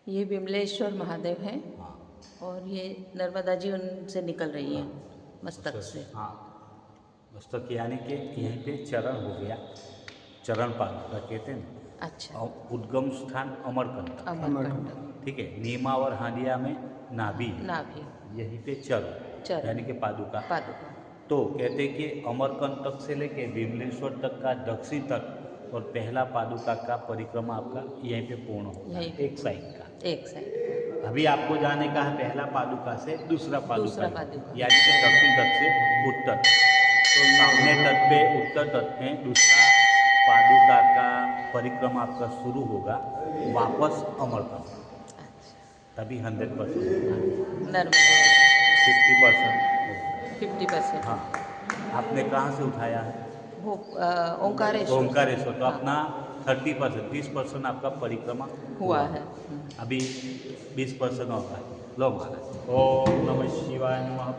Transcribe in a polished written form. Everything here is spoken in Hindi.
ये विमलेश्वर महादेव हैं हाँ और ये नर्मदा जी उनसे निकल रही है मस्तक से। हाँ, मस्तक यानी कि यहीं पे चरण हो गया, चरण पादुका कहते हैं ना। अच्छा। उद्गम स्थान अमरकंटक, अमरकंटक। ठीक है। नीमावर हांडिया में नाभि, नाभि, यहीं पे चरण यानी कि पादुका। पादुका। तो कहते हैं कि अमरकंटक से लेके विमलेश्वर तक का दक्षिण तक और पहला पादुका का परिक्रमा आपका यहीं पे पूर्ण होगा, एक साइड का। एक साइड। अभी आपको जाने का है पहला पादुका से दूसरा पादुका, यानी कि अच्छा। दक्षिण तट से उत्तर। तो सामने तट पे उत्तर तट में दूसरा पादुका का परिक्रमा आपका शुरू होगा, वापस अमरकंटक, तभी 100% नर्मदा 50%। 50%। हाँ, आपने कहाँ से उठाया है? वो ओंकारेश्वर। ओंकारेश्वर। तो अपना 30%, 20% आपका परिक्रमा हुआ है। अभी 20% होगा। लो महाराज। ओम नमः शिवाय नमः।